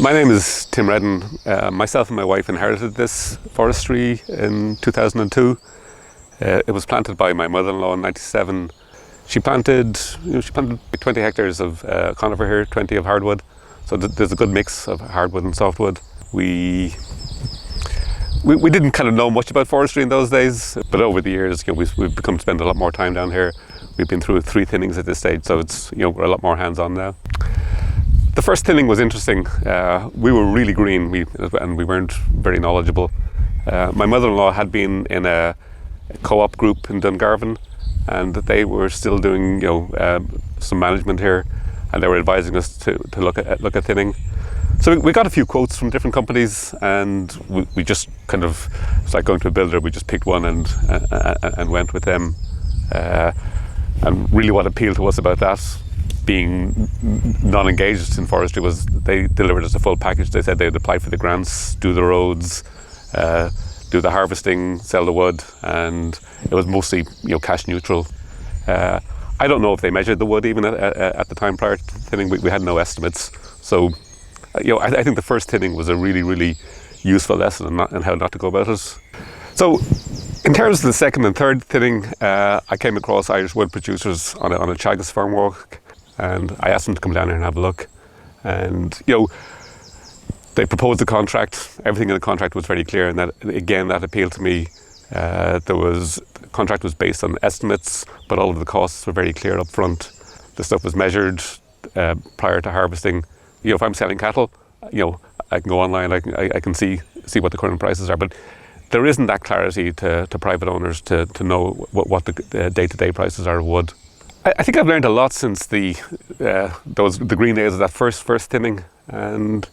My name is Tim Reddin. Myself and my wife inherited this forestry in 2002. It was planted by my mother-in-law in '97. She planted 20 hectares of conifer here, 20 of hardwood. So there's a good mix of hardwood and softwood. We didn't kind of know much about forestry in those days, but over the years, we've become to spend a lot more time down here. We've been through 3 thinnings at this stage, so it's we're a lot more hands-on now. The first thinning was interesting. We were really green, and we weren't very knowledgeable. My mother-in-law had been in a co-op group in Dungarvan, and they were still doing some management here, and they were advising us to look at thinning. So we got a few quotes from different companies, and we just kind of, it's like going to a builder, we just picked one and went with them. And really what appealed to us about that, being non-engaged in forestry, was they delivered us a full package. They said they'd apply for the grants, do the roads, do the harvesting, sell the wood, and it was mostly cash neutral. I don't know if they measured the wood even at the time prior to thinning. We had no estimates. So I think the first thinning was a really useful lesson in how not to go about it. So in terms of the second and third thinning, I came across Irish wood producers on a Teagasc farm walk, and I asked them to come down here and have a look. And they proposed a contract. Everything in the contract was very clear, and that appealed to me. The contract was based on estimates, but all of the costs were very clear up front. The stuff was measured prior to harvesting. If I'm selling cattle, I can go online, I can see what the current prices are, but there isn't that clarity to private owners to know what the day-to-day prices are of wood. I think I've learned a lot since the green days of that first thinning, and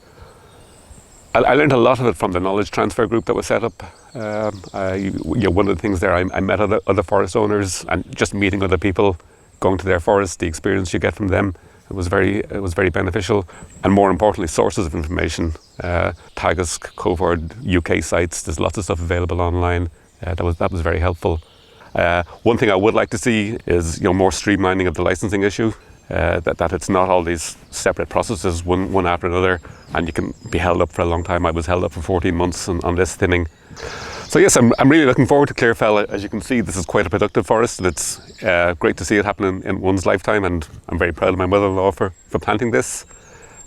I learned a lot of it from the knowledge transfer group that was set up. One of the things there, I met other forest owners, and just meeting other people, going to their forest, the experience you get from them, it was very beneficial. And more importantly, sources of information. Teagasc, Co Waterford, UK sites. There's lots of stuff available online. That was very helpful. One thing I would like to see is more streamlining of the licensing issue. That it's not all these separate processes, one after another, and you can be held up for a long time. I was held up for 14 months on this thinning. So yes, I'm really looking forward to Clearfell. As you can see, this is quite a productive forest, and it's great to see it happen in one's lifetime, and I'm very proud of my mother-in-law for planting this.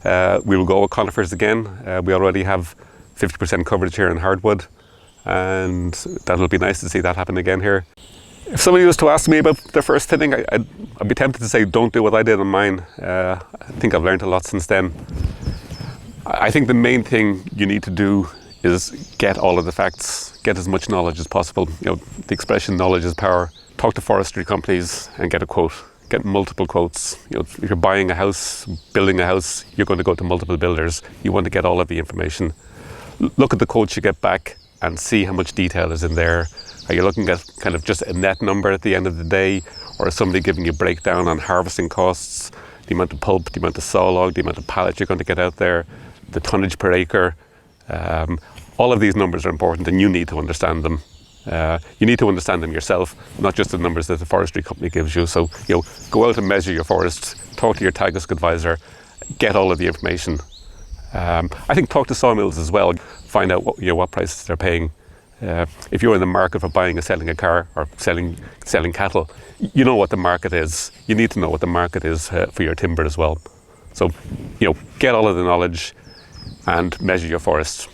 We will go with conifers again. We already have 50% coverage here in hardwood, and that'll be nice to see that happen again here. If somebody was to ask me about their first thinning, I'd be tempted to say don't do what I did on mine. I think I've learned a lot since then. I think the main thing you need to do is get all of the facts, get as much knowledge as possible. The expression knowledge is power. Talk to forestry companies and get a quote. Get multiple quotes. If you're buying a house, building a house, you're going to go to multiple builders. You want to get all of the information. Look at the quotes you get back and see how much detail is in there. Are you looking at kind of just a net number at the end of the day, or is somebody giving you a breakdown on harvesting costs, the amount of pulp, the amount of sawlog, the amount of pallets you're going to get out there, the tonnage per acre? All of these numbers are important, and you need to understand them. You need to understand them yourself, not just the numbers that the forestry company gives you. So go out and measure your forest, talk to your Teagasc advisor, get all of the information. I think talk to sawmills as well, find out what prices they're paying. If you're in the market for buying or selling a car, or selling cattle, you know what the market is. You need to know what the market is for your timber as well. So get all of the knowledge and measure your forest.